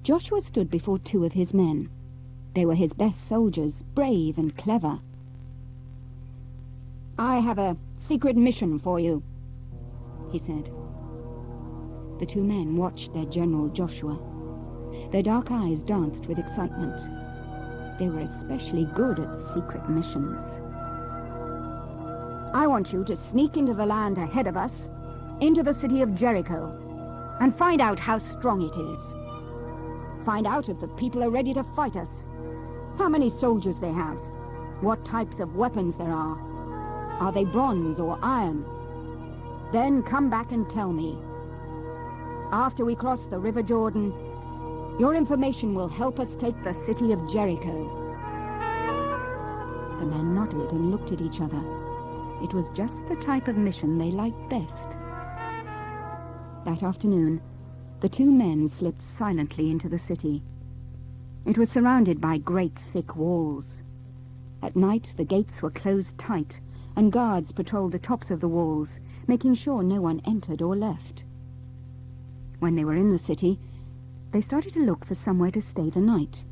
Joshua stood before 2 of his men. They were his best soldiers, brave and clever. "I have a secret mission for you," he said. The 2 men watched their general Joshua. Their dark eyes danced with excitement. They were especially good at secret missions. "I want you to sneak into the land ahead of us, into the city of Jericho, and find out how strong it is. Find out if the people are ready to fight us, how many soldiers they have, what types of weapons there are they bronze or iron? Then come back and tell me. After we cross the River Jordan, your information will help us take the city of Jericho." The men nodded and looked at each other. It was just the type of mission they liked best. That afternoon, the 2 men slipped silently into the city. It was surrounded by great thick walls. At night, the gates were closed tight, and guards patrolled the tops of the walls, making sure no one entered or left. When they were in the city, they started to look for somewhere to stay the night.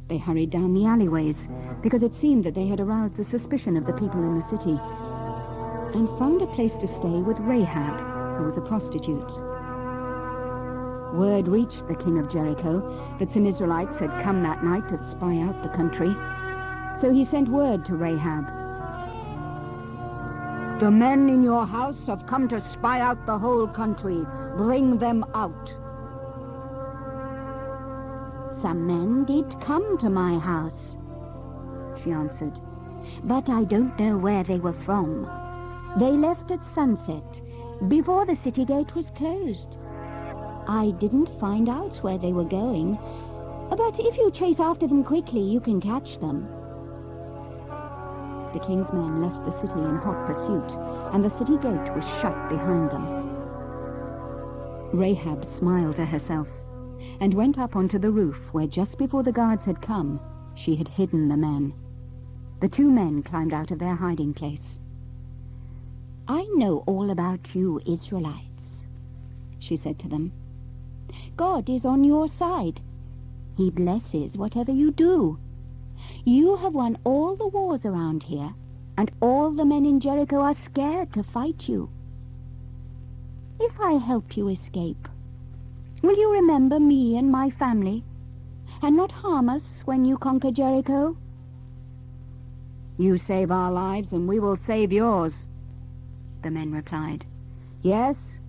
They hurried down the alleyways, because it seemed that they had aroused the suspicion of the people in the city, and found a place to stay with Rahab, who was a prostitute. Word reached the king of Jericho that some Israelites had come that night to spy out the country, so he sent word to Rahab. "The men in your house have come to spy out the whole country. Bring them out." "Some men did come to my house," she answered, "but I don't know where they were from. They left at sunset, before the city gate was closed. I didn't find out where they were going, but if you chase after them quickly, you can catch them." The king's men left the city in hot pursuit, and the city gate was shut behind them. Rahab smiled to herself and went up onto the roof where, just before the guards had come, she had hidden the men. The 2 men climbed out of their hiding place. "I know all about you Israelites," she said to them. "God is on your side. He blesses whatever you do. You have won all the wars around here, and all the men in Jericho are scared to fight you. If I help you escape, will you remember me and my family, and not harm us when you conquer Jericho?" "You save our lives, and we will save yours," the men replied. "Yes,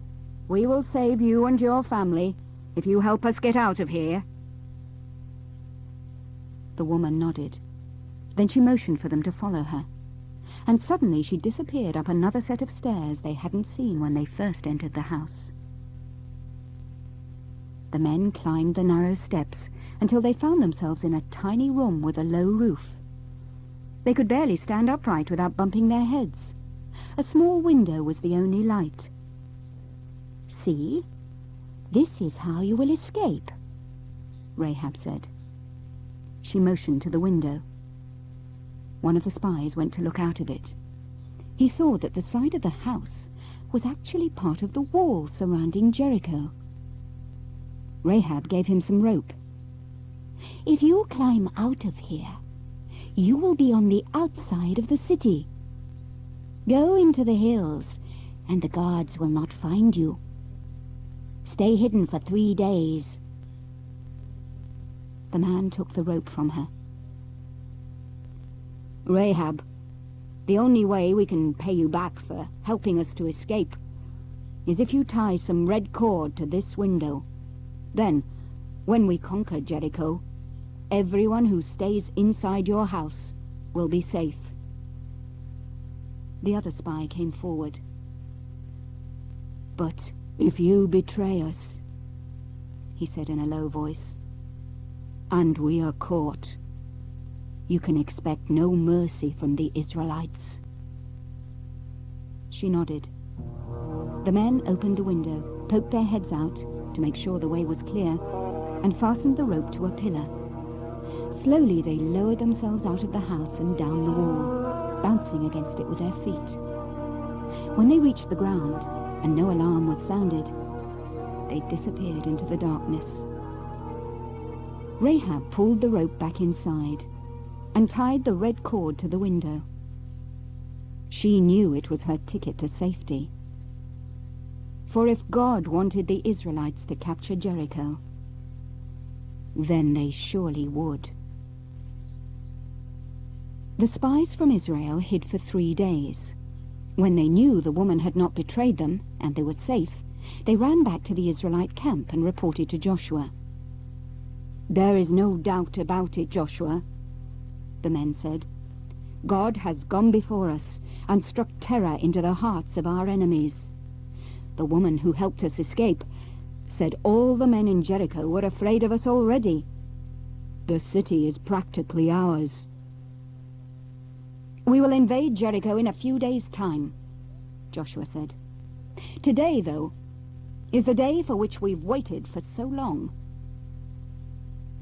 we will save you and your family if you help us get out of here." The woman nodded. Then she motioned for them to follow her, and suddenly she disappeared up another set of stairs they hadn't seen when they first entered the house. The men climbed the narrow steps until they found themselves in a tiny room with a low roof. They could barely stand upright without bumping their heads. A small window was the only light. "See? This is how you will escape," Rahab said. She motioned to the window. One of the spies went to look out of it. He saw that the side of the house was actually part of the wall surrounding Jericho. Rahab gave him some rope. "If you climb out of here, you will be on the outside of the city. Go into the hills, and the guards will not find you. Stay hidden for 3 days." The man took the rope from her. "Rahab, the only way we can pay you back for helping us to escape is if you tie some red cord to this window. Then, when we conquer Jericho, everyone who stays inside your house will be safe." The other spy came forward. "But if you betray us," he said in a low voice, "and we are caught, you can expect no mercy from the Israelites." She nodded. The men opened the window, poked their heads out to make sure the way was clear, and fastened the rope to a pillar. Slowly they lowered themselves out of the house and down the wall, bouncing against it with their feet. When they reached the ground, and no alarm was sounded, they disappeared into the darkness. Rahab pulled the rope back inside and tied the red cord to the window. She knew it was her ticket to safety. For if God wanted the Israelites to capture Jericho, then they surely would. The spies from Israel hid for 3 days. When they knew the woman had not betrayed them and they were safe, they ran back to the Israelite camp and reported to Joshua. "There is no doubt about it, Joshua," the men said. "God has gone before us and struck terror into the hearts of our enemies. The woman who helped us escape said all the men in Jericho were afraid of us already. The city is practically ours. We will invade Jericho in a few days' time," Joshua said. "Today, though, is the day for which we've waited for so long."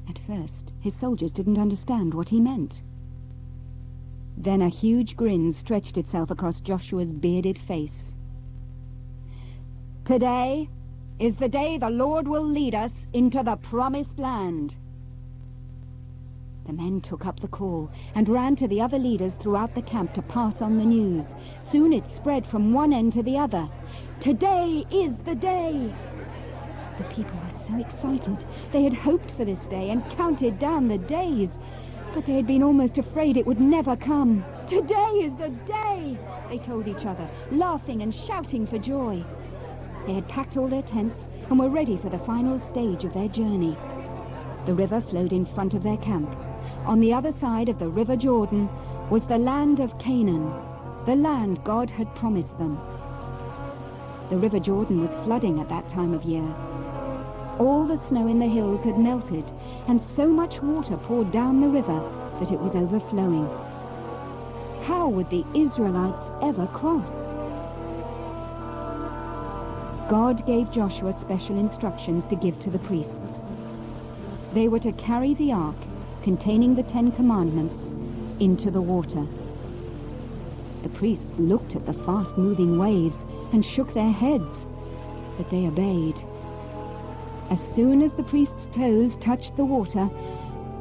At first, his soldiers didn't understand what he meant. Then a huge grin stretched itself across Joshua's bearded face. "Today is the day the Lord will lead us into the promised land." The men took up the call and ran to the other leaders throughout the camp to pass on the news. Soon it spread from one end to the other. "Today is the day!" The people were so excited. They had hoped for this day and counted down the days, but they had been almost afraid it would never come. "Today is the day!" they told each other, laughing and shouting for joy. They had packed all their tents and were ready for the final stage of their journey. The river flowed in front of their camp. On the other side of the river Jordan was the land of Canaan, the land God had promised them. The river Jordan was flooding at that time of year. All the snow in the hills had melted, and so much water poured down the river that it was overflowing. How would the Israelites ever cross? God gave Joshua special instructions to give to the priests. They were to carry the ark containing the 10 Commandments into the water. The priests looked at the fast-moving waves and shook their heads, but they obeyed. As soon as the priests' toes touched the water,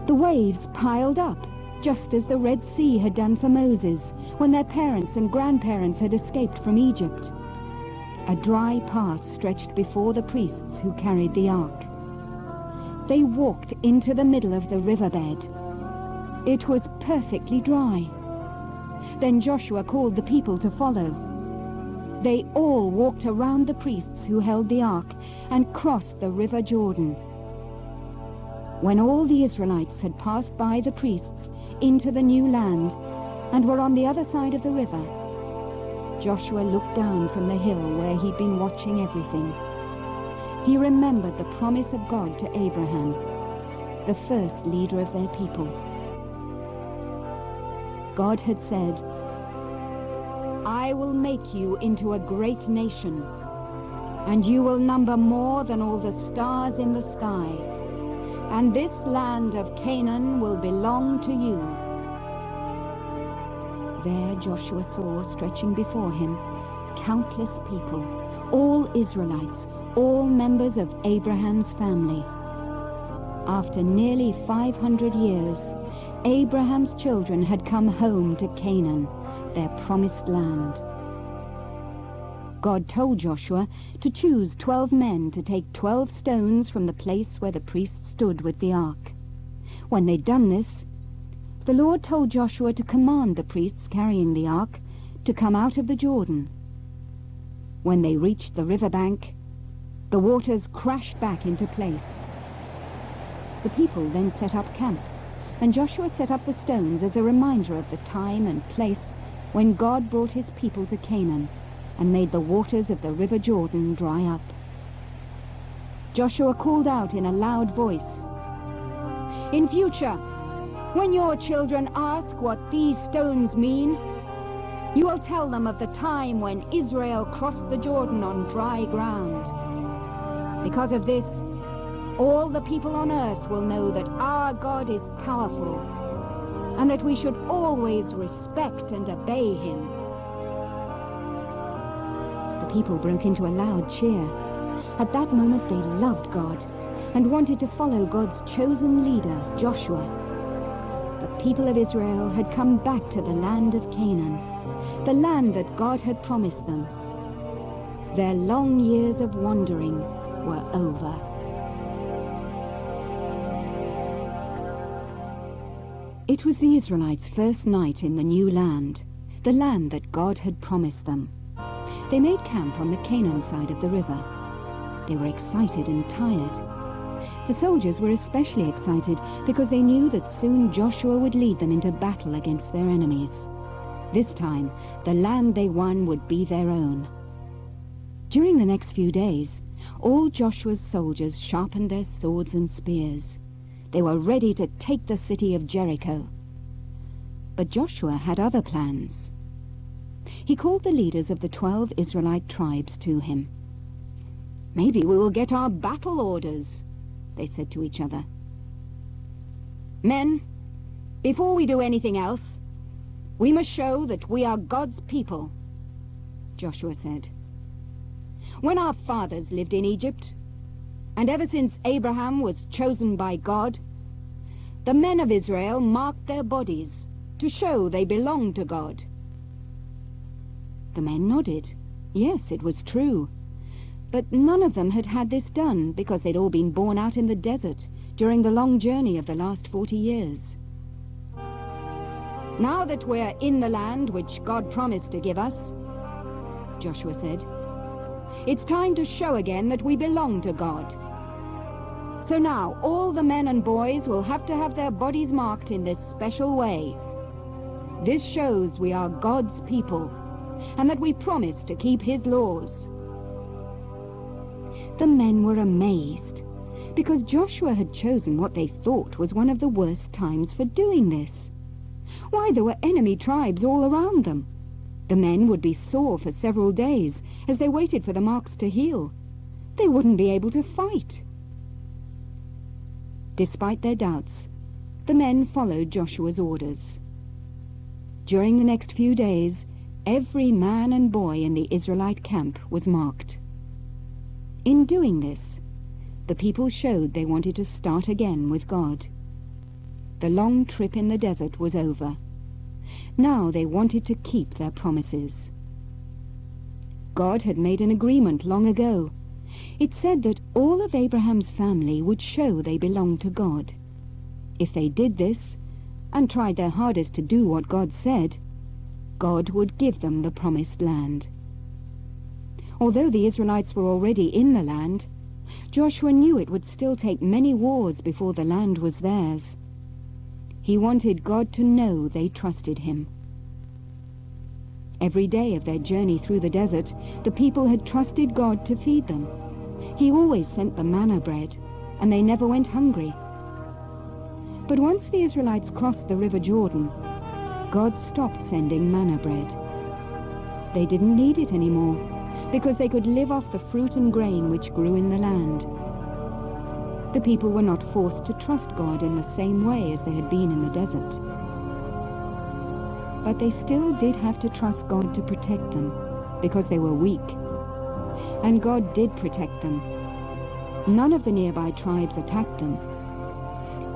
the waves piled up, just as the Red Sea had done for Moses when their parents and grandparents had escaped from Egypt. A dry path stretched before the priests who carried the ark. They walked into the middle of the riverbed. It was perfectly dry. Then Joshua called the people to follow. They all walked around the priests who held the ark and crossed the river Jordan. When all the Israelites had passed by the priests into the new land and were on the other side of the river, Joshua looked down from the hill where he'd been watching everything. He remembered the promise of God to Abraham, the first leader of their people. God had said, "I will make you into a great nation, and you will number more than all the stars in the sky, and this land of Canaan will belong to you." There Joshua saw, stretching before him, countless people, all Israelites, all members of Abraham's family. After nearly 500 years, Abraham's children had come home to Canaan, their promised land. God told Joshua to choose 12 men to take 12 stones from the place where the priests stood with the ark. When they'd done this, the Lord told Joshua to command the priests carrying the ark to come out of the Jordan. When they reached the riverbank, the waters crashed back into place. The people then set up camp, and Joshua set up the stones as a reminder of the time and place when God brought his people to Canaan and made the waters of the river Jordan dry up. Joshua called out in a loud voice, "In future, when your children ask what these stones mean, you will tell them of the time when Israel crossed the Jordan on dry ground. Because of this, all the people on earth will know that our God is powerful, and that we should always respect and obey him." The people broke into a loud cheer. At that moment they loved God. and wanted to follow God's chosen leader, Joshua. The people of Israel had come back to the land of Canaan, the land that God had promised them. Their long years of wandering were over. It was the Israelites' first night in the new land, the land that God had promised them. They made camp on the Canaan side of the river. They were excited and tired. The soldiers were especially excited because they knew that soon Joshua would lead them into battle against their enemies. This time, the land they won would be their own. During the next few days, all Joshua's soldiers sharpened their swords and spears. They were ready to take the city of Jericho. But Joshua had other plans. He called the leaders of the 12 Israelite tribes to him. "Maybe we will get our battle orders," they said to each other. "Men, before we do anything else, we must show that we are God's people," Joshua said. "When our fathers lived in Egypt, and ever since Abraham was chosen by God, the men of Israel marked their bodies to show they belonged to God." The men nodded. Yes, it was true. But none of them had had this done because they'd all been born out in the desert during the long journey of the last 40 years. "Now that we're in the land which God promised to give us," Joshua said, "it's time to show again that we belong to God. So now all the men and boys will have to have their bodies marked in this special way. This shows we are God's people and that we promise to keep his laws." The men were amazed because Joshua had chosen what they thought was one of the worst times for doing this. Why, there were enemy tribes all around them. The men would be sore for several days as they waited for the marks to heal. They wouldn't be able to fight. Despite their doubts, the men followed Joshua's orders. During the next few days, every man and boy in the Israelite camp was marked. In doing this, the people showed they wanted to start again with God. The long trip in the desert was over. Now they wanted to keep their promises. God had made an agreement long ago. It said that all of Abraham's family would show they belonged to God. If they did this, and tried their hardest to do what God said, God would give them the promised land. Although the Israelites were already in the land, Joshua knew it would still take many wars before the land was theirs. He wanted God to know they trusted him. Every day of their journey through the desert, the people had trusted God to feed them. He always sent the manna bread, and they never went hungry. But once the Israelites crossed the river Jordan, God stopped sending manna bread. They didn't need it anymore, because they could live off the fruit and grain which grew in the land. The people were not forced to trust God in the same way as they had been in the desert. But they still did have to trust God to protect them, because they were weak. And God did protect them. None of the nearby tribes attacked them.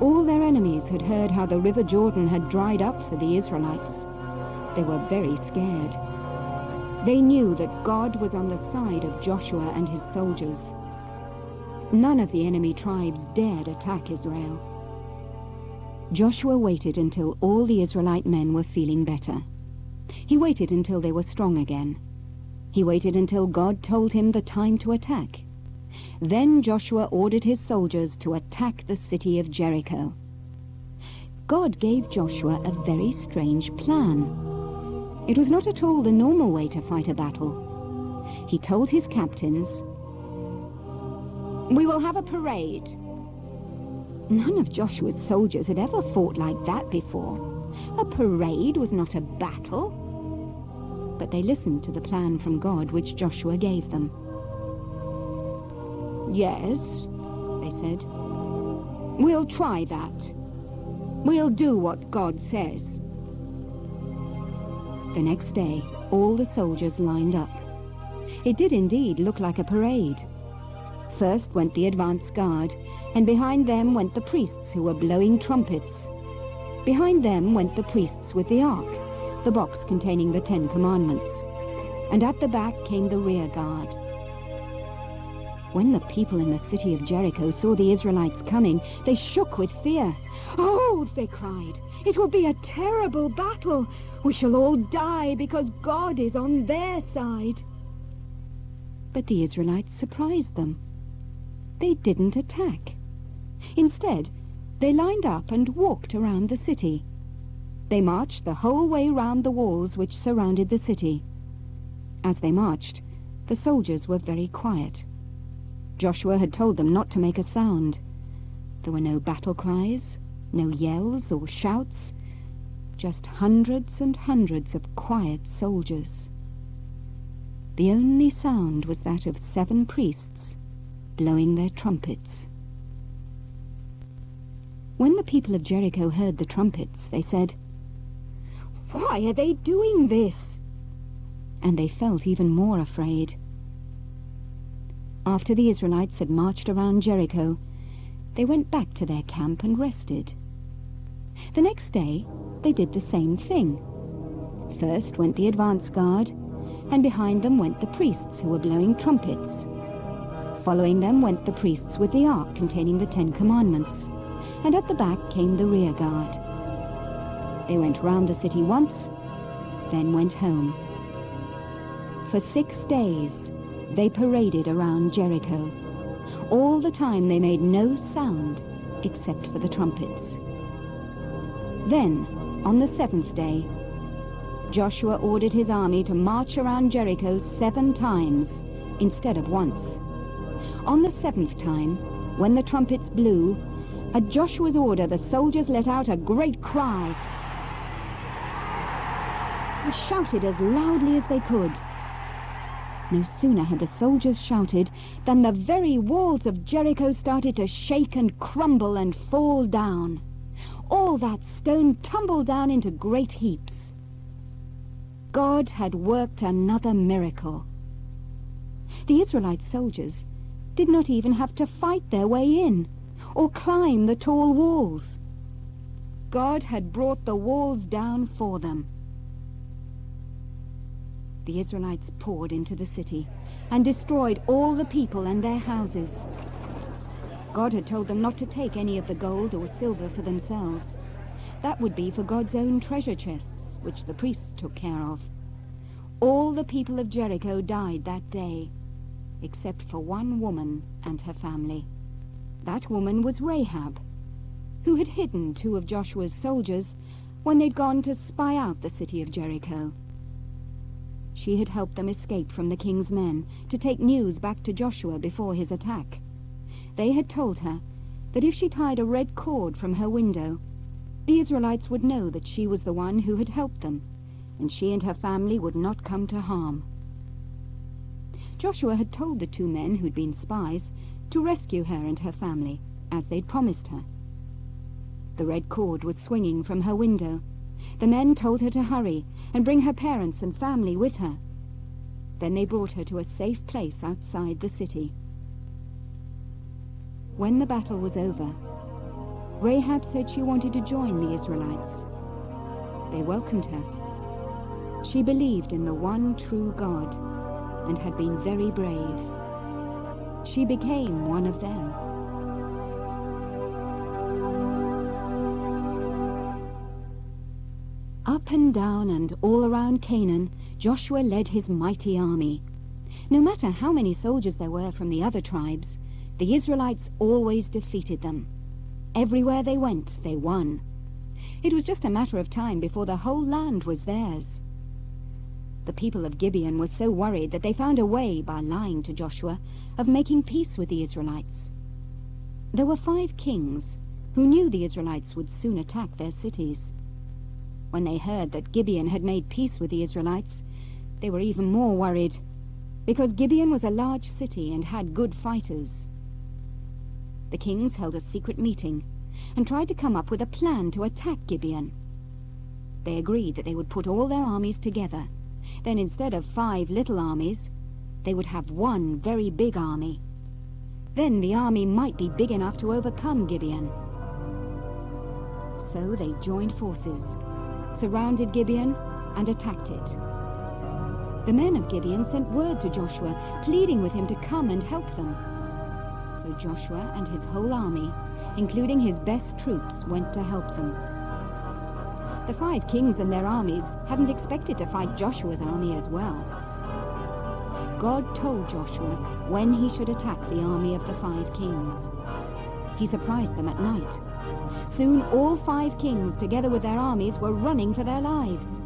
All their enemies had heard how the river Jordan had dried up for the Israelites. They were very scared. They knew that God was on the side of Joshua and his soldiers. None of the enemy tribes dared attack Israel. Joshua waited until all the Israelite men were feeling better. He waited until they were strong again. He waited until God told him the time to attack. Then Joshua ordered his soldiers to attack the city of Jericho. God gave Joshua a very strange plan. It was not at all the normal way to fight a battle. He told his captains, "We will have a parade." None of Joshua's soldiers had ever fought like that before. A parade was not a battle. But they listened to the plan from God which Joshua gave them. "Yes," they said, "we'll try that. We'll do what God says." The next day, all the soldiers lined up. It did indeed look like a parade. First went the advance guard, and behind them went the priests who were blowing trumpets. Behind them went the priests with the ark, the box containing the 10 Commandments. And at the back came the rear guard. When the people in the city of Jericho saw the Israelites coming, they shook with fear. "Oh," they cried, "it will be a terrible battle. We shall all die because God is on their side." But the Israelites surprised them. They didn't attack. Instead, they lined up and walked around the city. They marched the whole way round the walls which surrounded the city. As they marched, the soldiers were very quiet. Joshua had told them not to make a sound. There were no battle cries, no yells or shouts, just hundreds and hundreds of quiet soldiers. The only sound was that of 7 priests blowing their trumpets. When the people of Jericho heard the trumpets, they said, "Why are they doing this?" And they felt even more afraid. After the Israelites had marched around Jericho, they went back to their camp and rested. The next day, they did the same thing. First went the advance guard, and behind them went the priests who were blowing trumpets. Following them went the priests with the ark containing the 10 Commandments, and at the back came the rear guard. They went round the city once, then went home. For 6 days, they paraded around Jericho. All the time they made no sound except for the trumpets. Then, on the 7th day, Joshua ordered his army to march around Jericho 7 times instead of once. On the 7th time, when the trumpets blew, at Joshua's order the soldiers let out a great cry and shouted as loudly as they could. No sooner had the soldiers shouted than the very walls of Jericho started to shake and crumble and fall down. All that stone tumbled down into great heaps. God had worked another miracle. The Israelite soldiers did not even have to fight their way in or climb the tall walls. God had brought the walls down for them. The Israelites poured into the city and destroyed all the people and their houses. God had told them not to take any of the gold or silver for themselves. That would be for God's own treasure chests, which the priests took care of. All the people of Jericho died that day, except for one woman and her family. That woman was Rahab, who had hidden 2 of Joshua's soldiers when they'd gone to spy out the city of Jericho. She had helped them escape from the king's men to take news back to Joshua before his attack. They had told her that if she tied a red cord from her window, the Israelites would know that she was the one who had helped them, and she and her family would not come to harm. Joshua had told the 2 men who'd been spies to rescue her and her family, as they'd promised her. The red cord was swinging from her window. The men told her to hurry and bring her parents and family with her. Then they brought her to a safe place outside the city. When the battle was over, Rahab said she wanted to join the Israelites. They welcomed her. She believed in the one true God and had been very brave. She became one of them. Up and down and all around Canaan, Joshua led his mighty army. No matter how many soldiers there were from the other tribes, the Israelites always defeated them. Everywhere they went, they won. It was just a matter of time before the whole land was theirs. The people of Gibeon were so worried that they found a way, by lying to Joshua, of making peace with the Israelites. There were 5 kings who knew the Israelites would soon attack their cities. When they heard that Gibeon had made peace with the Israelites, they were even more worried, because Gibeon was a large city and had good fighters. The kings held a secret meeting and tried to come up with a plan to attack Gibeon. They agreed that they would put all their armies together. Then instead of 5 little armies, they would have one very big army. Then the army might be big enough to overcome Gibeon. So they joined forces, surrounded Gibeon, and attacked it. The men of Gibeon sent word to Joshua, pleading with him to come and help them. So Joshua and his whole army, including his best troops, went to help them. The 5 kings and their armies hadn't expected to fight Joshua's army as well. God told Joshua when he should attack the army of the 5 kings. He surprised them at night. Soon all 5 kings, together with their armies, were running for their lives.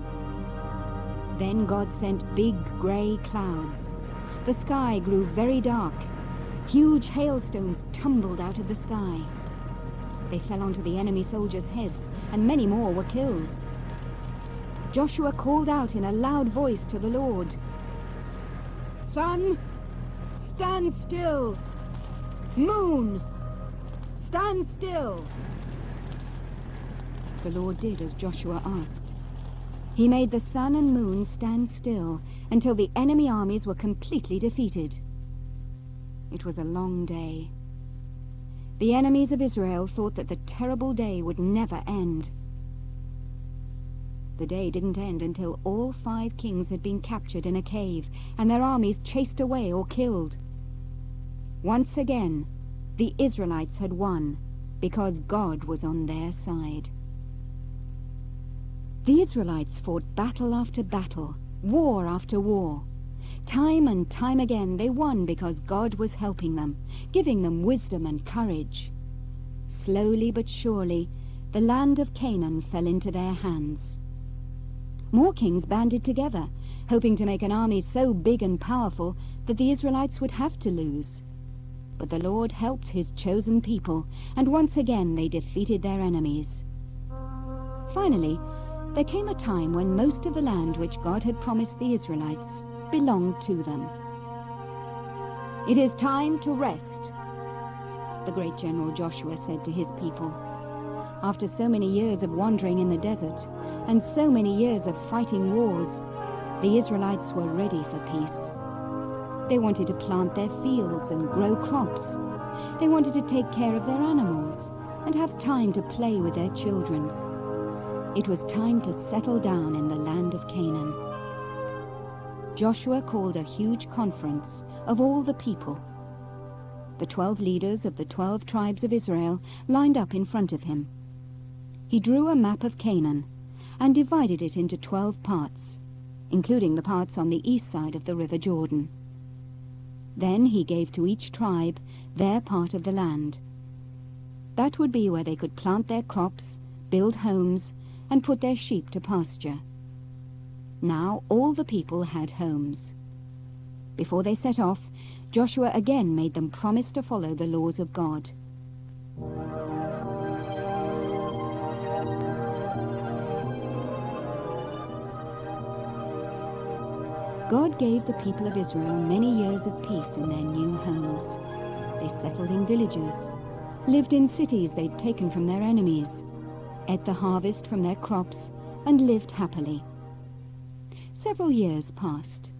Then God sent big grey clouds. The sky grew very dark. Huge hailstones tumbled out of the sky. They fell onto the enemy soldiers' heads, and many more were killed. Joshua called out in a loud voice to the Lord, "Sun, stand still! Moon, stand still!" The Lord did as Joshua asked. He made the sun and moon stand still until the enemy armies were completely defeated. It was a long day. The enemies of Israel thought that the terrible day would never end. The day didn't end until all 5 kings had been captured in a cave and their armies chased away or killed. Once again, the Israelites had won because God was on their side. The Israelites fought battle after battle, war after war. Time and time again they won because God was helping them, giving them wisdom and courage. Slowly but surely, the land of Canaan fell into their hands. More kings banded together, hoping to make an army so big and powerful that the Israelites would have to lose. But the Lord helped his chosen people, and once again they defeated their enemies. Finally, there came a time when most of the land which God had promised the Israelites belonged to them. "It is time to rest," the great general Joshua said to his people. After so many years of wandering in the desert and so many years of fighting wars, the Israelites were ready for peace. They wanted to plant their fields and grow crops. They wanted to take care of their animals and have time to play with their children. It was time to settle down in the land of Canaan. Joshua called a huge conference of all the people. The 12 leaders of the 12 tribes of Israel lined up in front of him. He drew a map of Canaan and divided it into 12 parts, including the parts on the east side of the River Jordan. Then he gave to each tribe their part of the land. That would be where they could plant their crops, build homes, and put their sheep to pasture. Now all the people had homes. Before they set off, Joshua again made them promise to follow the laws of God. God gave the people of Israel many years of peace in their new homes. They settled in villages, lived in cities they'd taken from their enemies, ate the harvest from their crops, and lived happily. Several years passed.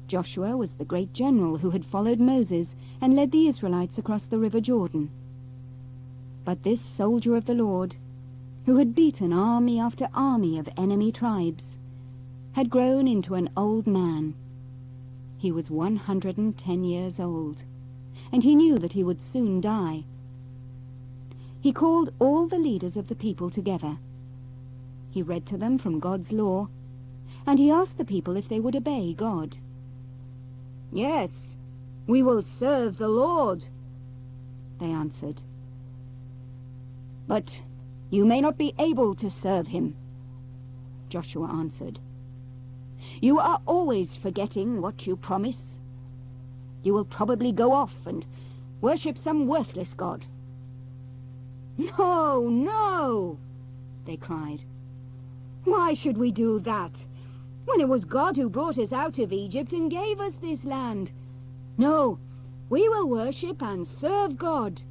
Joshua was the great general who had followed Moses and led the Israelites across the River Jordan. But this soldier of the Lord, who had beaten army after army of enemy tribes, had grown into an old man. He was 110 years old, and he knew that he would soon die. He called all the leaders of the people together. He read to them from God's law, and he asked the people if they would obey God. "Yes, we will serve the Lord," they answered. "But you may not be able to serve him," Joshua answered. "You are always forgetting what you promise. You will probably go off and worship some worthless god." "No, no," they cried. "Why should we do that, when it was God who brought us out of Egypt and gave us this land? No, we will worship and serve God."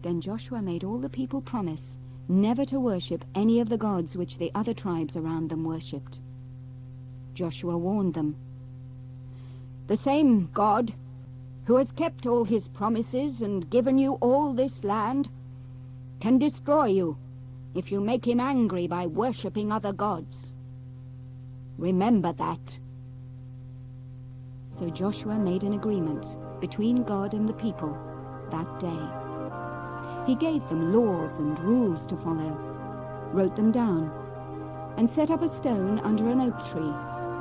Then Joshua made all the people promise never to worship any of the gods which the other tribes around them worshipped. Joshua warned them, "The same God who has kept all his promises and given you all this land, can destroy you if you make him angry by worshipping other gods. Remember that." So Joshua made an agreement between God and the people that day. He gave them laws and rules to follow, wrote them down, and set up a stone under an oak tree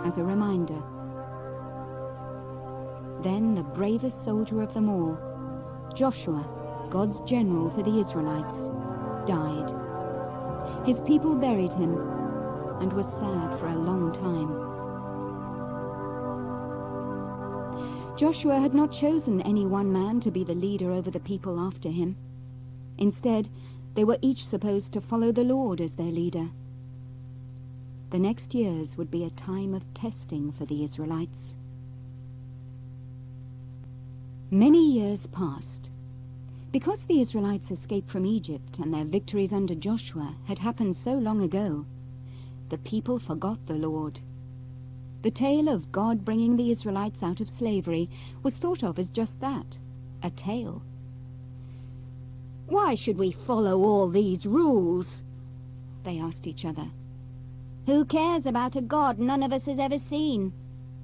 as a reminder. Then the bravest soldier of them all, Joshua, God's general for the Israelites, died. His people buried him and was sad for a long time. Joshua had not chosen any one man to be the leader over the people after him. Instead, they were each supposed to follow the Lord as their leader. The next years would be a time of testing for the Israelites. Many years passed. Because the Israelites escaped from Egypt and their victories under Joshua had happened so long ago, the people forgot the Lord. The tale of God bringing the Israelites out of slavery was thought of as just that, a tale. "Why should we follow all these rules?" they asked each other. "Who cares about a God none of us has ever seen?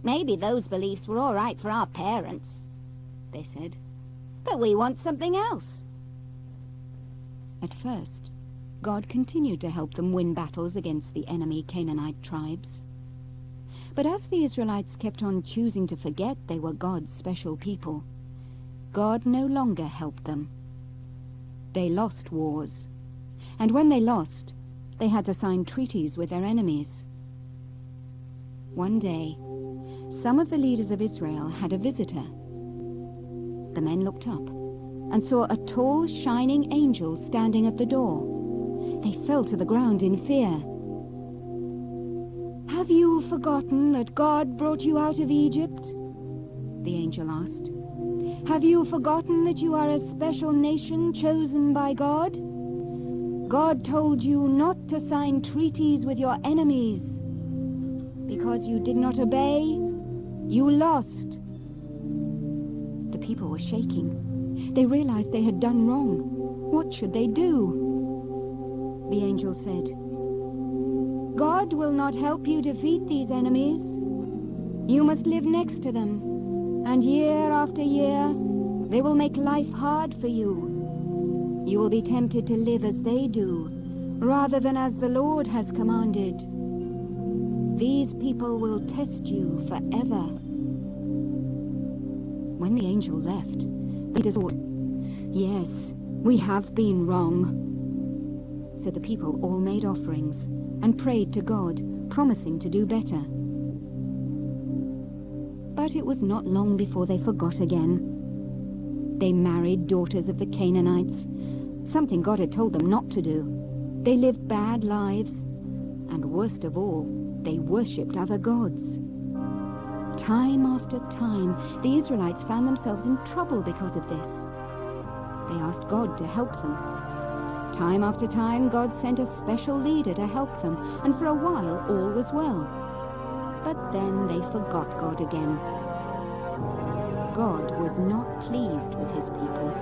Maybe those beliefs were all right for our parents," they said. "But we want something else." At first, God continued to help them win battles against the enemy Canaanite tribes. But as the Israelites kept on choosing to forget they were God's special people, God no longer helped them. They lost wars, and when they lost, they had to sign treaties with their enemies. One day, some of the leaders of Israel had a visitor. The men looked up and saw a tall, shining angel standing at the door. They fell to the ground in fear. "Have you forgotten that God brought you out of Egypt?" the angel asked. "Have you forgotten that you are a special nation chosen by God? God told you not to sign treaties with your enemies. Because you did not obey, you lost." The people were shaking. They realized they had done wrong. What should they do? The angel said, "God will not help you defeat these enemies. You must live next to them, and year after year, they will make life hard for you. You will be tempted to live as they do, rather than as the Lord has commanded. These people will test you forever." When the angel left, leaders thought, "Yes, we have been wrong." So the people all made offerings and prayed to God, promising to do better. But it was not long before they forgot again. They married daughters of the Canaanites, something God had told them not to do. They lived bad lives, and worst of all, they worshipped other gods. Time after time, the Israelites found themselves in trouble because of this. They asked God to help them. Time after time, God sent a special leader to help them, and for a while all was well. But then they forgot God again. God was not pleased with his people.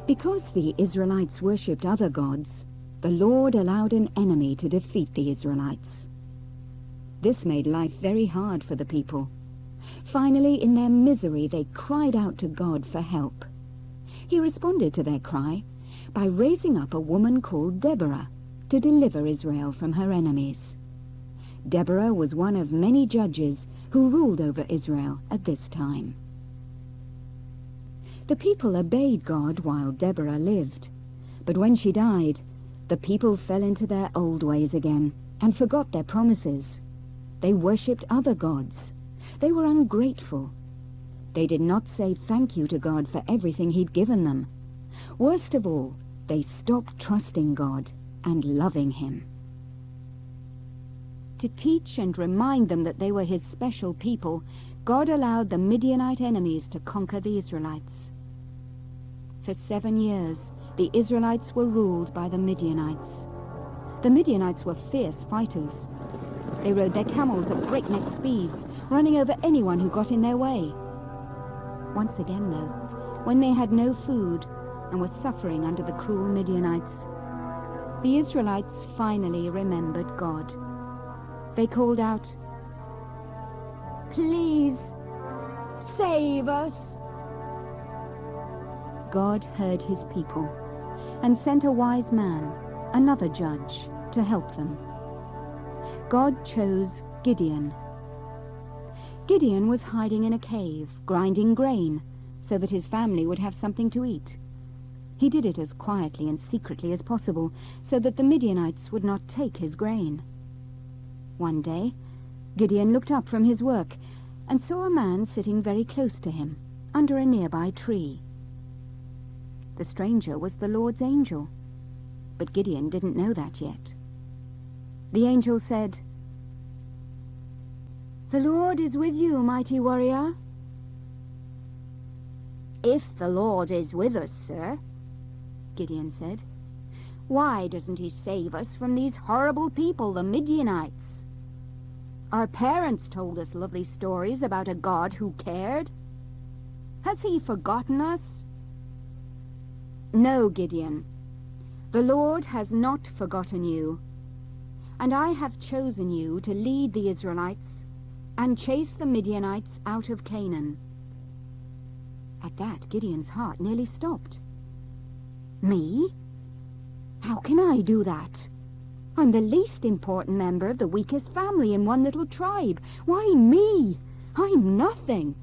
Because the Israelites worshipped other gods, the Lord allowed an enemy to defeat the Israelites. This made life very hard for the people. Finally, in their misery, they cried out to God for help. He responded to their cry by raising up a woman called Deborah to deliver Israel from her enemies. Deborah was one of many judges who ruled over Israel at this time. The people obeyed God while Deborah lived, but when she died, the people fell into their old ways again and forgot their promises. They worshipped other gods. They were ungrateful. They did not say thank you to God for everything he'd given them. Worst of all, they stopped trusting God and loving him. To teach and remind them that they were his special people, God allowed the Midianite enemies to conquer the Israelites. For 7 years, the Israelites were ruled by the Midianites. The Midianites were fierce fighters. They rode their camels at breakneck speeds, running over anyone who got in their way. Once again, though, when they had no food and were suffering under the cruel Midianites, the Israelites finally remembered God. They called out, "Please, save us!" God heard his people and sent a wise man, another judge, to help them. God chose Gideon. Gideon was hiding in a cave, grinding grain, so that his family would have something to eat. He did it as quietly and secretly as possible, so that the Midianites would not take his grain. One day, Gideon looked up from his work and saw a man sitting very close to him, under a nearby tree. The stranger was the Lord's angel, but Gideon didn't know that yet. The angel said, "The Lord is with you, mighty warrior." "If the Lord is with us, sir," Gideon said, "why doesn't he save us from these horrible people, the Midianites? Our parents told us lovely stories about a God who cared. Has he forgotten us?" "No, Gideon. The Lord has not forgotten you, and I have chosen you to lead the Israelites and chase the Midianites out of Canaan." At that, Gideon's heart nearly stopped. "Me? How can I do that? I'm the least important member of the weakest family in one little tribe. Why me? I'm nothing."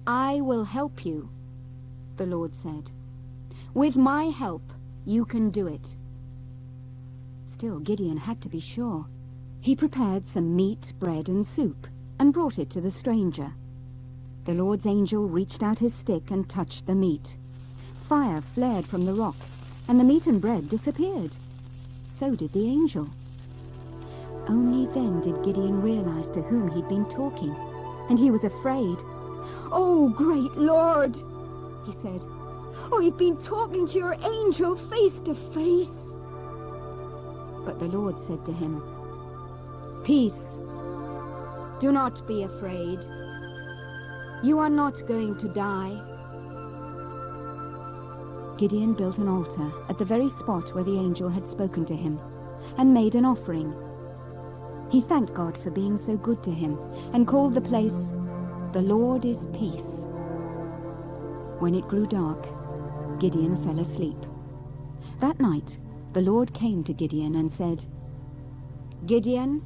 "I will help you," the Lord said. "With my help, you can do it." Still, Gideon had to be sure. He prepared some meat, bread, and soup, and brought it to the stranger. The Lord's angel reached out his stick and touched the meat. Fire flared from the rock, and the meat and bread disappeared. So did the angel. Only then did Gideon realize to whom he'd been talking, and he was afraid. "Oh, great Lord," he said, "I've been talking to your angel face to face." But the Lord said to him, "Peace. Do not be afraid. You are not going to die." Gideon built an altar at the very spot where the angel had spoken to him, and made an offering. He thanked God for being so good to him, and called the place, "The Lord is Peace." When it grew dark, Gideon fell asleep. That night, the Lord came to Gideon and said, "Gideon,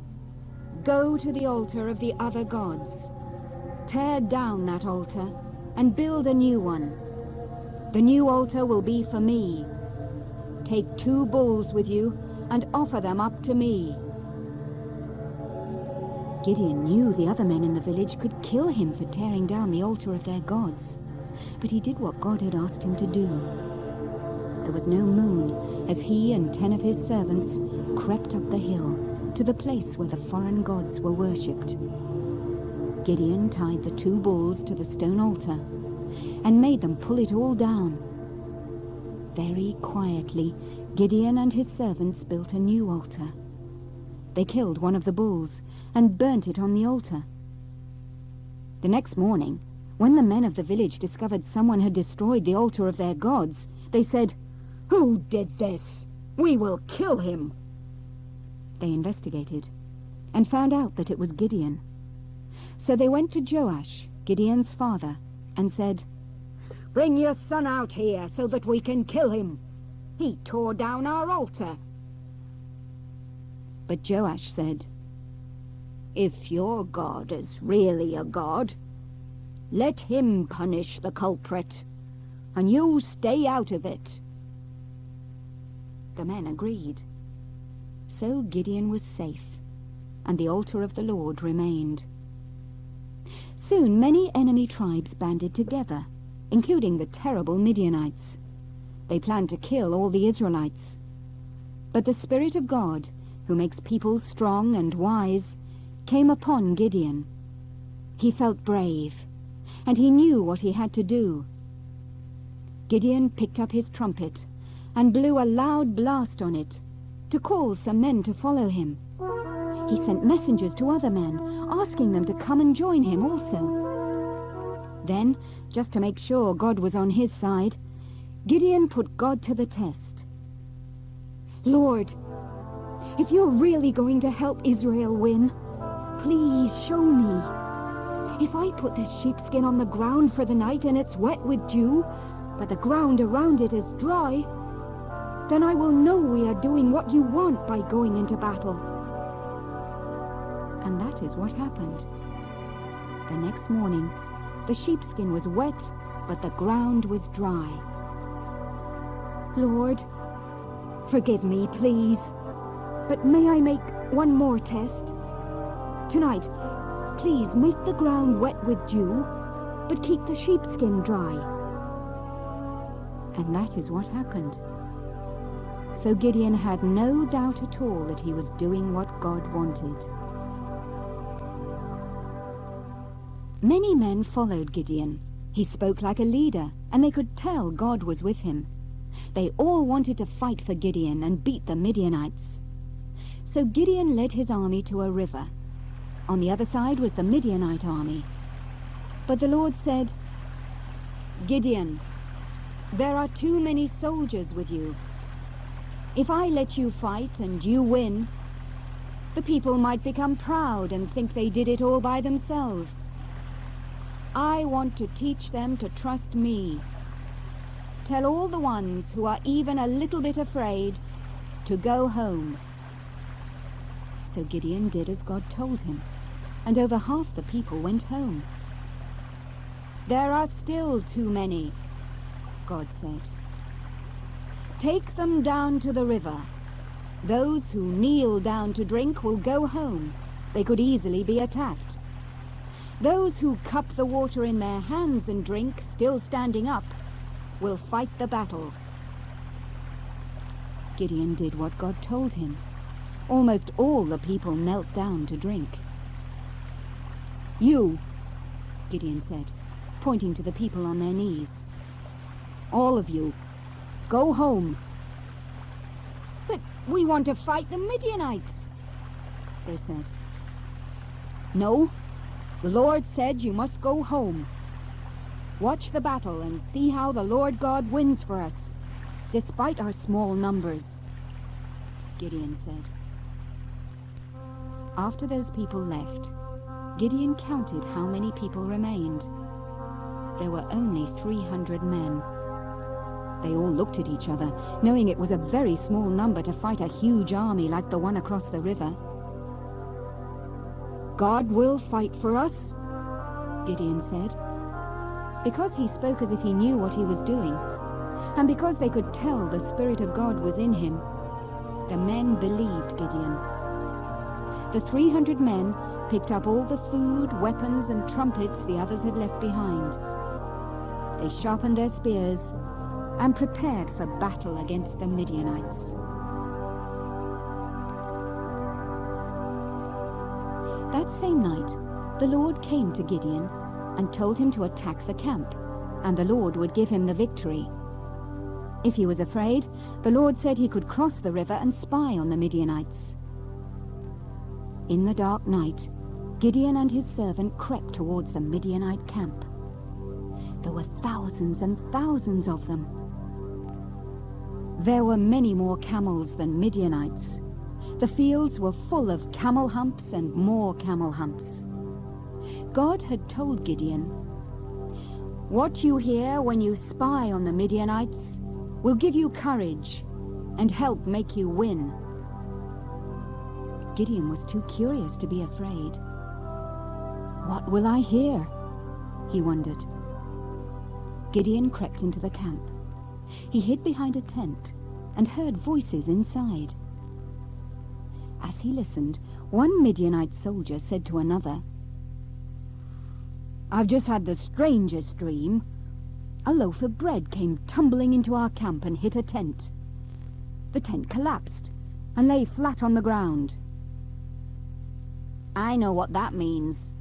go to the altar of the other gods. Tear down that altar and build a new one. The new altar will be for me. Take 2 bulls with you and offer them up to me." Gideon knew the other men in the village could kill him for tearing down the altar of their gods, but he did what God had asked him to do. There was no moon as he and 10 of his servants crept up the hill to the place where the foreign gods were worshipped. Gideon tied the 2 bulls to the stone altar and made them pull it all down. Very quietly, Gideon and his servants built a new altar. They killed one of the bulls and burnt it on the altar. The next morning, when the men of the village discovered someone had destroyed the altar of their gods, they said, "Who did this? We will kill him." They investigated and found out that it was Gideon. So they went to Joash, Gideon's father, and said, "Bring your son out here so that we can kill him. He tore down our altar." But Joash said, "If your God is really a god, let him punish the culprit, and you stay out of it." The men agreed. So Gideon was safe, and the altar of the Lord remained. Soon many enemy tribes banded together, including the terrible Midianites. They planned to kill all the Israelites. But the Spirit of God, who makes people strong and wise, came upon Gideon. He felt brave, and he knew what he had to do. Gideon picked up his trumpet and blew a loud blast on it to call some men to follow him. He sent messengers to other men, asking them to come and join him also. Then, just to make sure God was on his side, Gideon put God to the test. "Lord, if you're really going to help Israel win, please show me. If I put this sheepskin on the ground for the night and it's wet with dew, but the ground around it is dry, then I will know we are doing what you want by going into battle." And that is what happened. The next morning, the sheepskin was wet, but the ground was dry. "Lord, forgive me, please, but may I make one more test? Tonight, please make the ground wet with dew, but keep the sheepskin dry." And that is what happened. So Gideon had no doubt at all that he was doing what God wanted. Many men followed Gideon. He spoke like a leader, and they could tell God was with him. They all wanted to fight for Gideon and beat the Midianites. So Gideon led his army to a river. On the other side was the Midianite army. But the Lord said, "Gideon, there are too many soldiers with you. If I let you fight and you win, the people might become proud and think they did it all by themselves. I want to teach them to trust me. Tell all the ones who are even a little bit afraid to go home." So Gideon did as God told him, and over half the people went home. "There are still too many," God said. "Take them down to the river. Those who kneel down to drink will go home. They could easily be attacked. Those who cup the water in their hands and drink, still standing up, will fight the battle." Gideon did what God told him. Almost all the people knelt down to drink. "You," Gideon said, pointing to the people on their knees. "All of you, go home." "But we want to fight the Midianites," they said. "No, the Lord said you must go home. Watch the battle and see how the Lord God wins for us, despite our small numbers," Gideon said. After those people left, Gideon counted how many people remained. There were only 300 men. They all looked at each other, knowing it was a very small number to fight a huge army like the one across the river. "God will fight for us," Gideon said. Because he spoke as if he knew what he was doing, and because they could tell the Spirit of God was in him, the men believed Gideon. The 300 men picked up all the food, weapons, and trumpets the others had left behind. They sharpened their spears and prepared for battle against the Midianites. That same night, the Lord came to Gideon and told him to attack the camp, and the Lord would give him the victory. If he was afraid, the Lord said he could cross the river and spy on the Midianites. In the dark night, Gideon and his servant crept towards the Midianite camp. There were thousands and thousands of them. There were many more camels than Midianites. The fields were full of camel humps and more camel humps. God had told Gideon, "What you hear when you spy on the Midianites will give you courage and help make you win." Gideon was too curious to be afraid. "What will I hear?" he wondered. Gideon crept into the camp. He hid behind a tent and heard voices inside. As he listened, one Midianite soldier said to another, "I've just had the strangest dream. A loaf of bread came tumbling into our camp and hit a tent. The tent collapsed and lay flat on the ground." "I know what that means,"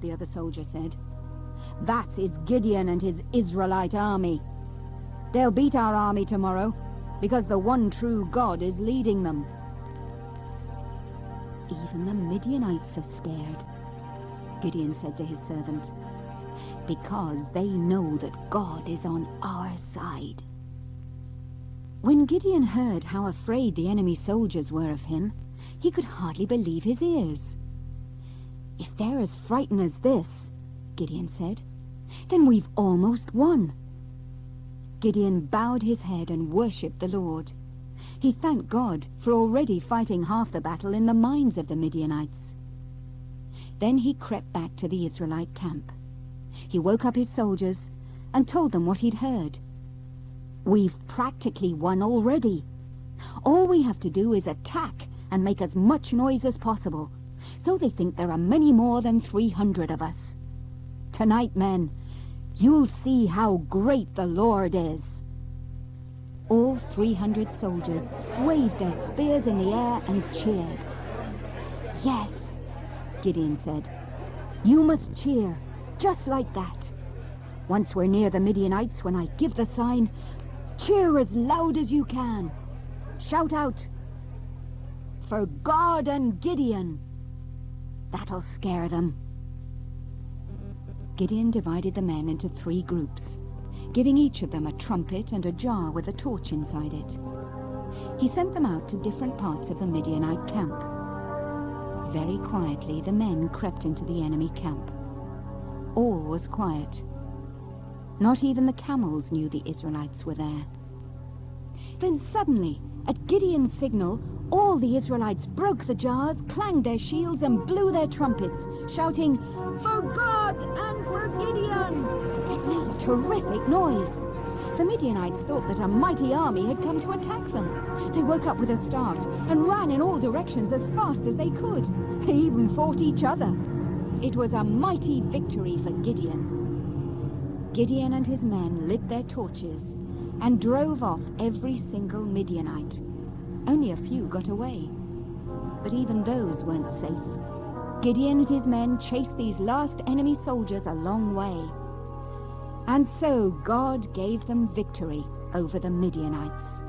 the other soldier said. "That is Gideon and his Israelite army. They'll beat our army tomorrow because the one true God is leading them." Even the Midianites are scared, Gideon said to his servant, because they know that God is on our side. When Gideon heard how afraid the enemy soldiers were of him, he could hardly believe his ears. If they're as frightened as this, Gideon said, then we've almost won. Gideon bowed his head and worshipped the Lord. He thanked God for already fighting half the battle in the minds of the Midianites. Then he crept back to the Israelite camp. He woke up his soldiers and told them what he'd heard. We've practically won already. All we have to do is attack and make as much noise as possible, so they think there are many more than 300 of us. Tonight, men, you'll see how great the Lord is. All 300 soldiers waved their spears in the air and cheered. Yes, Gideon said, you must cheer, just like that. Once we're near the Midianites, when I give the sign, cheer as loud as you can. Shout out, for God and Gideon. That'll scare them. Gideon divided the men into 3 groups, giving each of them a trumpet and a jar with a torch inside it. He sent them out to different parts of the Midianite camp. Very quietly, the men crept into the enemy camp. All was quiet. Not even the camels knew the Israelites were there. Then suddenly, at Gideon's signal, all the Israelites broke the jars, clanged their shields, and blew their trumpets, shouting, "For God and for Gideon!" It made a terrific noise. The Midianites thought that a mighty army had come to attack them. They woke up with a start and ran in all directions as fast as they could. They even fought each other. It was a mighty victory for Gideon. Gideon and his men lit their torches and drove off every single Midianite. Only a few got away, but even those weren't safe. Gideon and his men chased these last enemy soldiers a long way. And so God gave them victory over the Midianites.